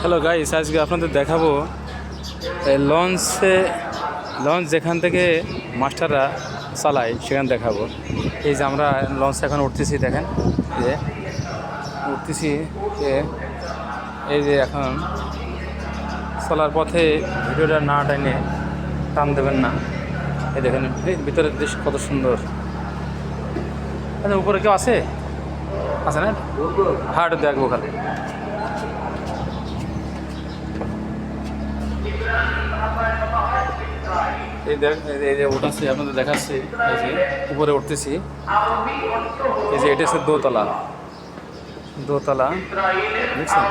Hello guys, আজকে আপনাদের দেখাবো লঞ্চ যেখান থেকে মাস্টাররা চালায় সেখানে দেখাবো। এই যে আমরা লঞ্চ এখন উঠতেছি, দেখেন এই যে উঠতেছি, এই যে এখন চলার পথে ভিডিওটা না টাইনে টান দেবেন না। এই দেখেন ভিতরের দৃশ্য কত সুন্দর। আচ্ছা, উপরে কেউ আছে না? হাট দেখবো খালি। এই যে উঠাচ্ছি, আপনাদের দেখাচ্ছি। এই যে উপরে উঠতেছি, এই যে এটা হচ্ছে দোতলা দেখছেন?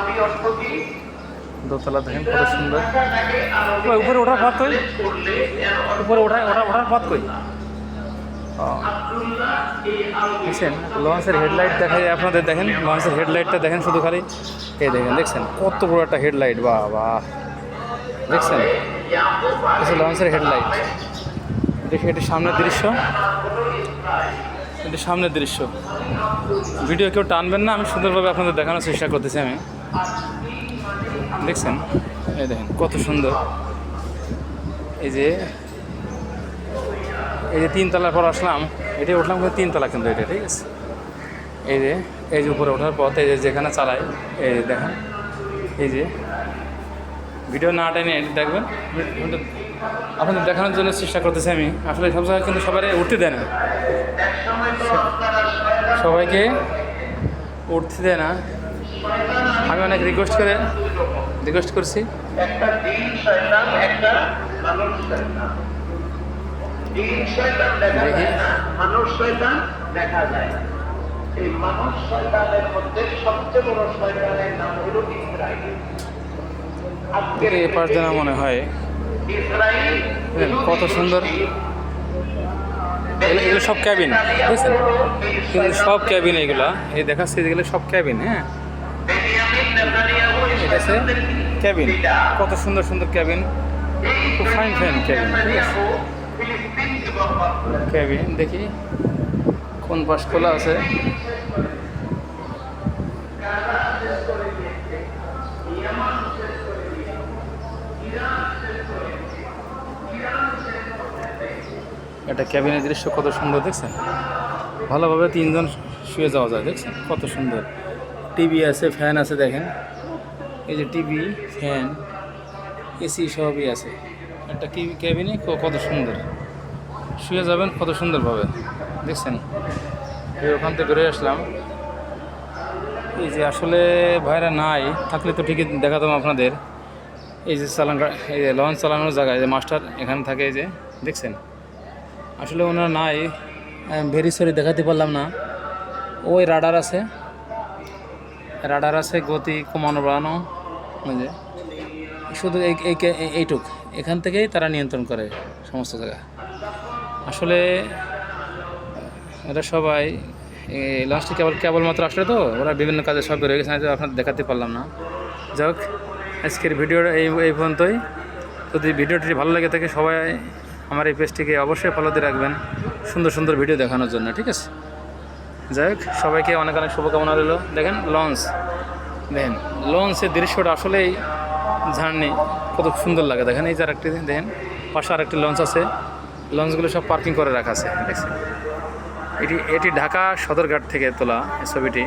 দোতলা দেখেন কত সুন্দর। উপরে ওঠার পথ কই? উপরে ওঠার পথ কই? দেখছেন লঞ্চের হেডলাইট দেখা যায় আপনাদের, দেখেন লঞ্চের হেডলাইটটা দেখেন শুধু খালি। এই দেখছেন কত বড় একটা হেডলাইট, বাহ দেখছেন? লঞ্চের হেডলাইট দেখে, এটি সামনের দৃশ্য। ভিডিও কেউ টানবেন না, আমি সুন্দরভাবে আপনাদের দেখানোর চেষ্টা করতেছি আমি। দেখছেন এই দেখেন কত সুন্দর। এই যে 3 তলার পর আসলাম, এটা উঠলাম কিন্তু 3 তলা, কিন্তু এটা ঠিক আছে। এই যে উপরে ওঠার পথ, এই যে যেখানে চালাই, এই দেখেন, এই যে ভিডিও না টেনে দেখবেন, আপনাদের দেখানোর জন্য চেষ্টা করতেছি আমি। আসলে সব জায়গায় কিন্তু সবাই উঠতে দেয় না, সবাইকে উঠতে দেয় না। আমি অনেক রিকোয়েস্ট করছি। দেখি এ পাশ দেনা মনে হয় কত সুন্দর। এগুলো সব ক্যাবিন, বুঝছেন? কিন্তু সব ক্যাবিন এগুলা, এই দেখাচ্ছে এগুলো সব ক্যাবিন। হ্যাঁ, এটা আছে ক্যাবিন, কত সুন্দর ক্যাবিন, খুব ফাইন ক্যাবিন। দেখি কোন পাশ খোলা আছে। এটা ক্যাবিনের দৃশ্য কত সুন্দর, দেখছেন? ভালোভাবে 3 জন শুয়ে যাওয়া যায়, দেখছেন কত সুন্দর। টিভি আছে, ফ্যান আছে, দেখেন এই যে টিভি, ফ্যান, এসি সবই আছে একটা ক্যাবিনে। কত সুন্দর শুয়ে যাবেন, কত সুন্দরভাবে, দেখছেন? ওখান থেকে বেরোয় আসলাম। এই যে আসলে ভাইরা নাই, থাকলে তো ঠিকই দেখাতাম আপনাদের। এই যে এই যে লঞ্চ চালানোর জায়গায় যে মাস্টার এখানে থাকে, এই যে দেখছেন, আসলে ওনার নাই, ভেরি সরি দেখাতে পারলাম না। ওই রাডার আছে গতি কমানো বাড়ানো, বুঝে শুধু এইটুক, এখান থেকেই তারা নিয়ন্ত্রণ করে সমস্ত জায়গা। আসলে এরা সবাই লাস্টে কেবলমাত্র আসলে তো ওরা বিভিন্ন কাজে সব বেরোয় গেছে, আপনাদের দেখাতে পারলাম না। যাই হোক, আজকের ভিডিওটা এই পর্যন্তই। যদি ভিডিওটি ভালো লাগে থাকে, সবাই আমার এই পেজটিকে অবশ্যই ফলো দিয়ে রাখবেন সুন্দর ভিডিও দেখানোর জন্য, ঠিক আছে? যাই হোক, সবাইকে অনেক শুভকামনা রইল। দেখেন লঞ্চের দৃশ্যটা আসলেই জার্নি কত সুন্দর লাগে। দেখেন এই যে আরেকটি, দেখেন পাশে আরেকটি লঞ্চ আছে। লঞ্চগুলো সব পার্কিং করে রাখা আছে, দেখছেন? এটি ঢাকা সদরঘাট থেকে তোলা এই ছবিটি,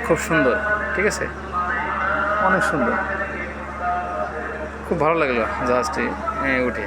খুব সুন্দর, ঠিক আছে? অনেক সুন্দর, খুব ভালো লাগলো জাহাজটি উঠে।